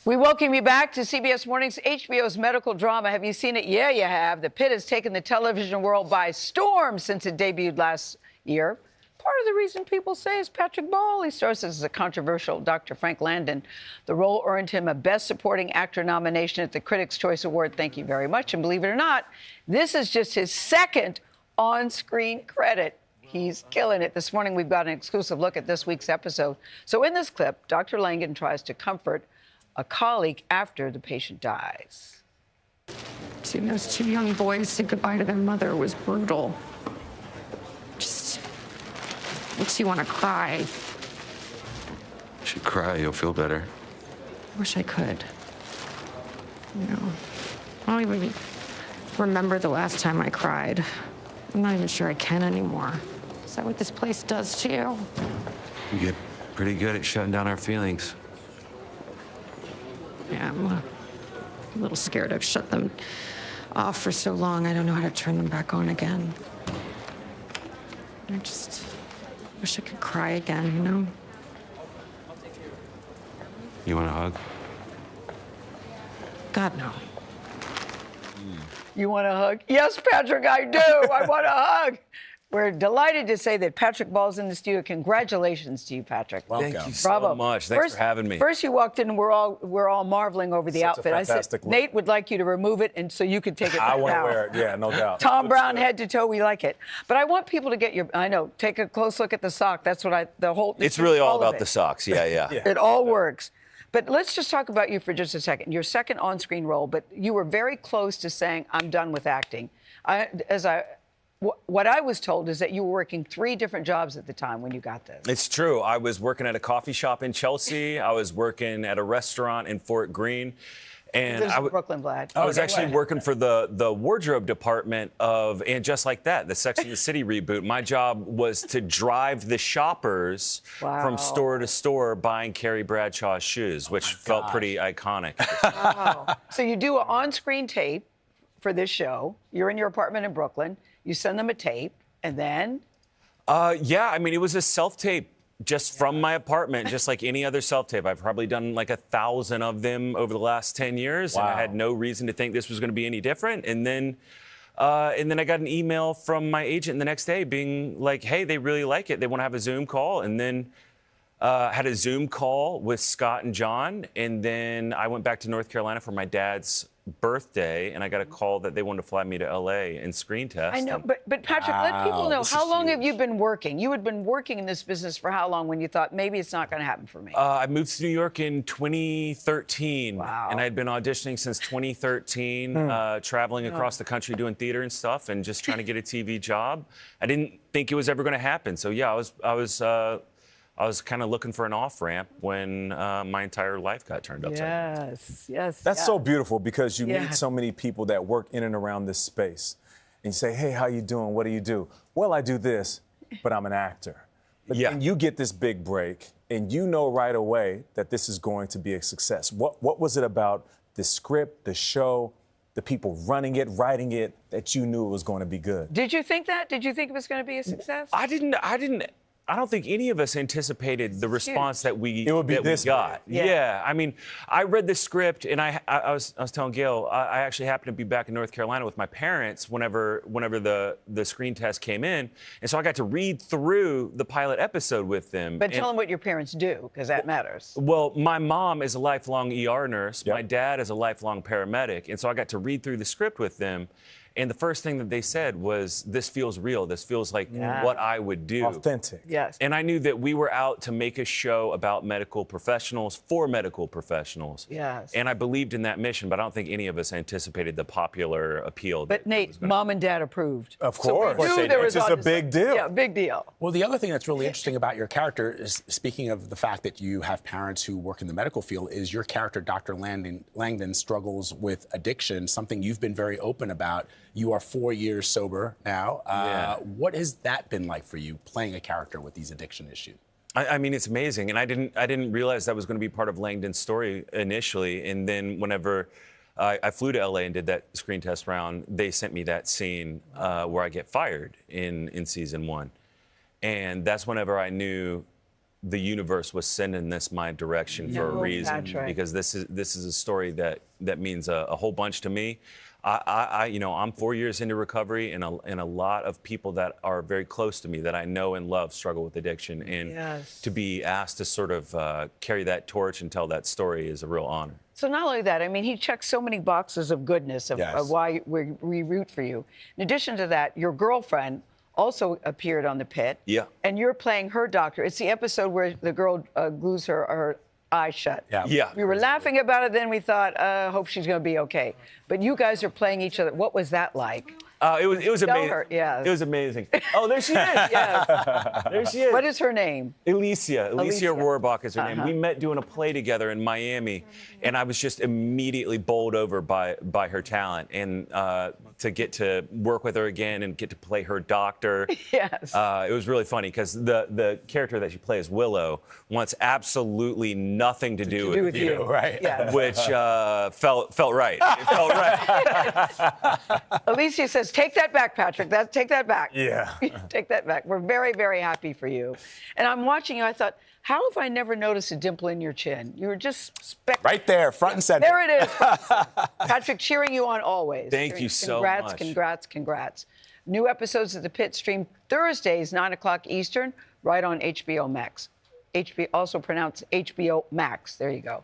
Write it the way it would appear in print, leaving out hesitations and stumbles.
We welcome you back to CBS Mornings, HBO's medical drama. Have you seen it? Yeah, you have. The Pitt has taken the television world by storm since it debuted last year. Part of the reason people say is Patrick Ball. He stars as a controversial Dr. Frank Landon. The role earned him a Best Supporting Actor nomination at the Critics' Choice Award. Thank you very much. And believe it or not, this is just his second on-screen credit. He's killing it. This morning, we've got an exclusive look at this week's episode. So in this clip, Dr. Langdon tries to comfort a colleague after the patient dies. Seeing those two young boys say goodbye to their mother was brutal. Just makes you want to cry. You should cry, you'll feel better. Wish I could. You know, I don't even remember the last time I cried. I'm not even sure I can anymore. Is that what this place does to you? We get pretty good at shutting down our feelings. Yeah, I'm a little scared. I've shut them off for so long, I don't know how to turn them back on again. I just wish I could cry again, you know? You want a hug? God, no. You want a hug? Yes, Patrick, I do. I want a hug. We're delighted to say that Patrick Ball's in the studio. Congratulations to you, Patrick. Welcome. Thank you Bravo. so much. Thanks for having me. First, you walked in, and we're all marveling over the outfit. I said, look. Nate would like you to remove it, and so you could take it I back want to down. wear it. Yeah, no doubt. Tom Brown, head to toe, we like it. But I want people to get take a close look at the sock. That's what It's really all of about it. the socks. Yeah. It all works. But let's just talk about you for just a second. Your second on-screen role, but you were very close to saying, I'm done with acting. What I was told is that you were working 3 different jobs at the time when you got this. It's true. I was working at a coffee shop in Chelsea. I was working at a restaurant in Fort Greene. And This is Brooklyn, Vlad. I was actually working for the wardrobe department of And Just Like That, the Sex and the City reboot. My job was to drive the shoppers from store to store buying Carrie Bradshaw's shoes, which felt pretty iconic. Wow. So you do an on-screen tape for this show. You're in your apartment in Brooklyn. You send them a tape, and then? Yeah, I mean, it was a self-tape just from my apartment, just like any other self-tape. I've probably done like 1,000 of them over the last 10 years, and I had no reason to think this was going to be any different. And then I got an email from my agent the next day being like, hey, they really like it. They want to have a Zoom call. And then had a Zoom call with Scott and John, and then I went back to North Carolina for my dad's birthday, and I got a call that they wanted to fly me to LA and screen test. I know, but Patrick, let people know, how long have you been working? You had been working in this business for how long when you thought, maybe it's not going to happen for me? I moved to New York in 2013, Wow. and I had been auditioning since 2013, traveling across the country doing theater and stuff, and just trying to get a TV job. I didn't think it was ever going to happen, so yeah, I was kind of looking for an off-ramp when my entire life got turned upside down. Yes. That's so beautiful because you meet so many people that work in and around this space. And you say, hey, how you doing? What do you do? Well, I do this, but I'm an actor. But then you get this big break, and you know right away that this is going to be a success. What was it about the script, the show, the people running it, writing it, that you knew it was going to be good? Did you think that? Did you think it was going to be a success? I don't think any of us anticipated the response that we got. Yeah. Yeah, I mean, I read the script, and I was telling Gayle, I actually happened to be back in North Carolina with my parents whenever the screen test came in, and so I got to read through the pilot episode with them. But tell them what your parents do, because that matters. Well, my mom is a lifelong ER nurse. My dad is a lifelong paramedic, and so I got to read through the script with them. And the first thing that they said was, this feels real. This feels like what I would do. Authentic. Yes. And I knew that we were out to make a show about medical professionals for medical professionals. Yes. And I believed in that mission, but I don't think any of us anticipated the popular appeal. But Nate, Mom and Dad approved. Of course. So we knew there was Which is a big deal. Yeah, big deal. Well, the other thing that's really interesting about your character is, speaking of the fact that you have parents who work in the medical field, is your character, Dr. Langdon, struggles with addiction, something you've been very open about. You are 4 years sober now. What has that been like for you, playing a character with these addiction issues? I mean, it's amazing, and I didn't realize that was going to be part of Langdon's story initially. And then whenever I flew to LA and did that screen test round, they sent me that scene where I get fired in season 1, and that's whenever I knew the universe was sending this my direction for a reason, Patrick. because this is a story that means a whole bunch to me. I'm 4 years into recovery, and a lot of people that are very close to me that I know and love struggle with addiction, and to be asked to sort of carry that torch and tell that story is a real honor. So not only that, I mean, he checks so many boxes of goodness of why we root for you. In addition to that, your girlfriend also appeared on The Pitt. Yeah. And you're playing her doctor. It's the episode where the girl glues her eye shut. Yeah. We were laughing about it, then we thought, hope she's going to be okay. But you guys are playing each other. What was that like? It was amazing. Her, yeah. It was amazing. Oh, there she is. Yes. There she is. What is her name? Alicia Rohrbach is her name. We met doing a play together in Miami, and I was just immediately bowled over by her talent, and to get to work with her again and get to play her doctor. Yes. It was really funny because the character that she plays, Willow, wants absolutely nothing to do with you, right? Yes. Which felt right. It felt right. Alicia says, take that back, Patrick. Take that back. Yeah. Take that back. We're very, very happy for you. And I'm watching you. I thought, how have I never noticed a dimple in your chin? You were just Right there, front and center. There it is. Patrick, cheering you on always. Thank you so much. Congrats. New episodes of The Pitt stream Thursdays, 9 o'clock Eastern, right on HBO Max. Also pronounced HBO Max. There you go.